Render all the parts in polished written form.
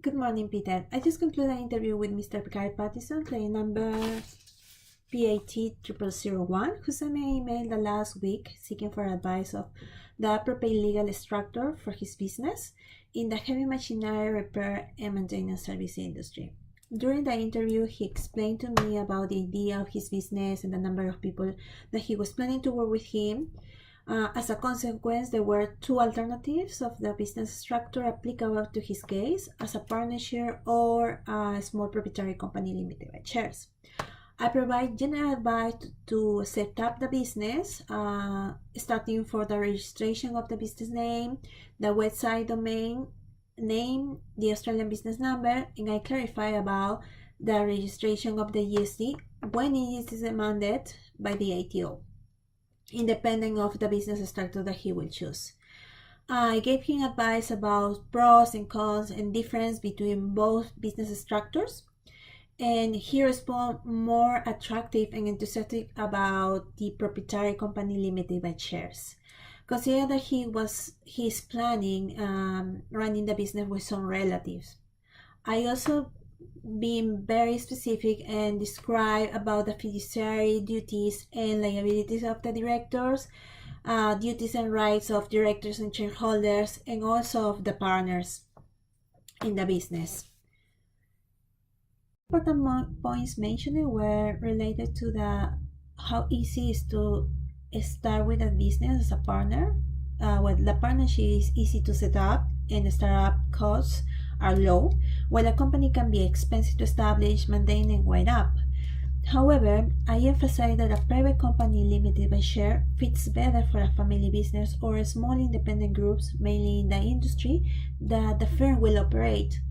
Good morning, Peter. I just concluded an interview with Mr. Guy Pattison, client number PAT0001, who sent me an email the last week seeking for advice of the appropriate legal structure for his business in the heavy machinery repair and maintenance service industry. During the interview, he explained to me about the idea of his business and the number of people that he was planning to work with him. As a consequence, there were two alternatives of the business structure applicable to his case, as a partnership or a small proprietary company limited by shares. I provide general advice to set up the business, starting for the registration of the business name, the website domain name, the Australian business number, and I clarify about the registration of the GST when it is demanded by the ATO, independent of the business structure that he will choose. I gave him advice about pros and cons and difference between both business structures, and he responded more attractive and enthusiastic about the proprietary company limited by shares. Consider that he's planning running the business with some relatives. I also been very specific and describe about the fiduciary duties and liabilities of the directors, duties and rights of directors and shareholders, and also of the partners in the business. Important points mentioned were related to how easy it is to start with a business as a partner. Well, the partnership is easy to set up and the startup costs are low, while a company can be expensive to establish, maintain, and wind up. However, I emphasize that a private company limited by share fits better for a family business or small independent groups, mainly in the industry that the firm will operate.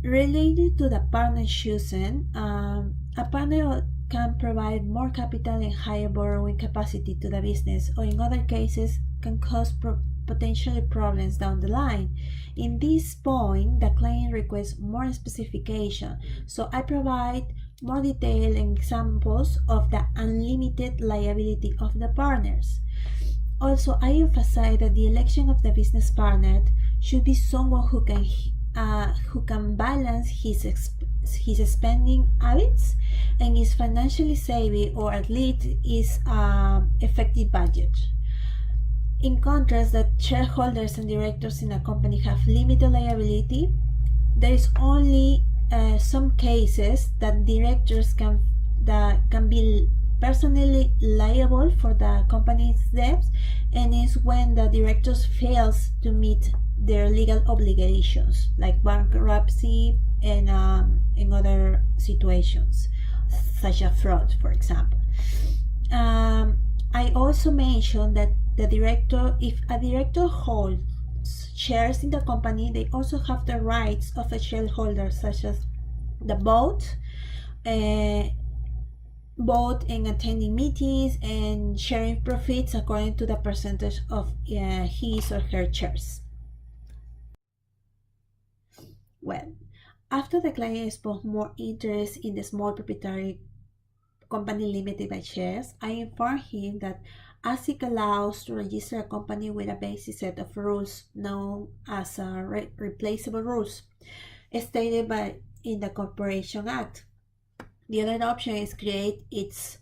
Related to the partner chosen, a partner can provide more capital and higher borrowing capacity to the business, or in other cases can cause potential problems down the line. In this point, the client requests more specification, so I provide more detail and examples of the unlimited liability of the partners. Also, I emphasize that the election of the business partner should be someone who can balance his spending habits and is financially savvy, or at least is effective budget. In contrast, that shareholders and directors in a company have limited liability. There is only some cases that directors can be personally liable for the company's debts, and is when the directors fails to meet their legal obligations, like bankruptcy and in other situations, such as fraud, for example. I also mentioned that if a director holds shares in the company, they also have the rights of a shareholder, such as the vote and attending meetings and sharing profits according to the percentage of his or her shares. Well, after the client expressed more interest in the small proprietary company limited by shares, I informed him that ASIC allows to register a company with a basic set of rules known as replaceable rules, stated in the Corporation Act. The other option is create its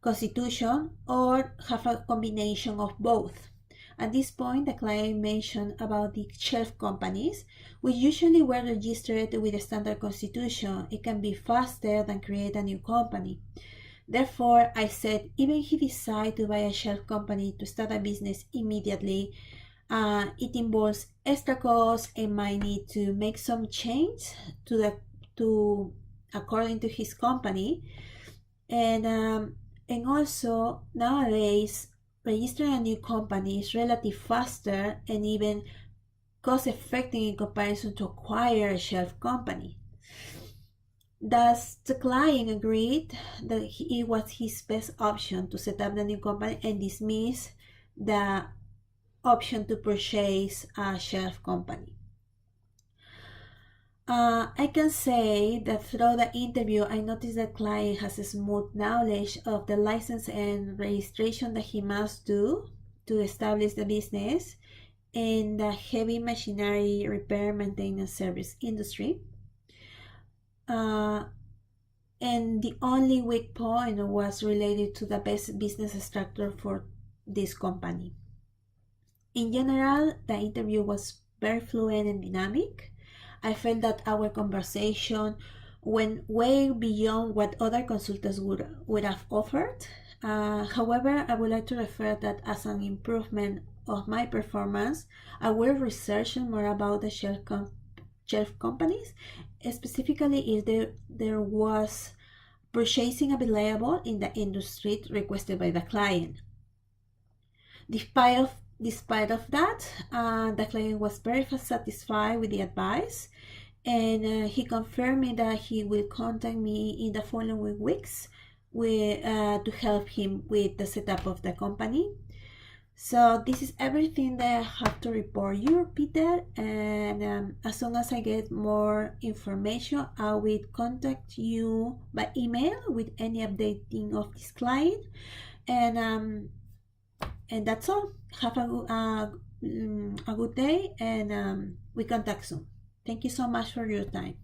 constitution or have a combination of both. At this point, the client mentioned about the shelf companies, which usually were registered with a standard constitution. It can be faster than create a new company. Therefore, I said, even if he decides to buy a shelf company to start a business immediately, it involves extra costs and might need to make some change according to his company, and also nowadays registering a new company is relatively faster and even cost-effective in comparison to acquire a shelf company. Thus, the client agreed that it was his best option to set up the new company and dismiss the option to purchase a shelf company. I can say that through the interview, I noticed that the client has a smooth knowledge of the license and registration that he must do to establish the business, in the heavy machinery repair maintenance service industry. And the only weak point was related to the best business structure for this company. In general, the interview was very fluent and dynamic. I felt that our conversation went way beyond what other consultants would have offered. However, I would like to refer that as an improvement of my performance, I will research more about the shelf companies, specifically if there was purchasing available in the industry requested by the client. Despite of that, the client was very satisfied with the advice, and he confirmed me that he will contact me in the following weeks to help him with the setup of the company. So this is everything that I have to report you, Peter, and as soon as I get more information, I will contact you by email with any updating of this client, and that's all. Have a good day, and we contact soon. Thank you so much for your time.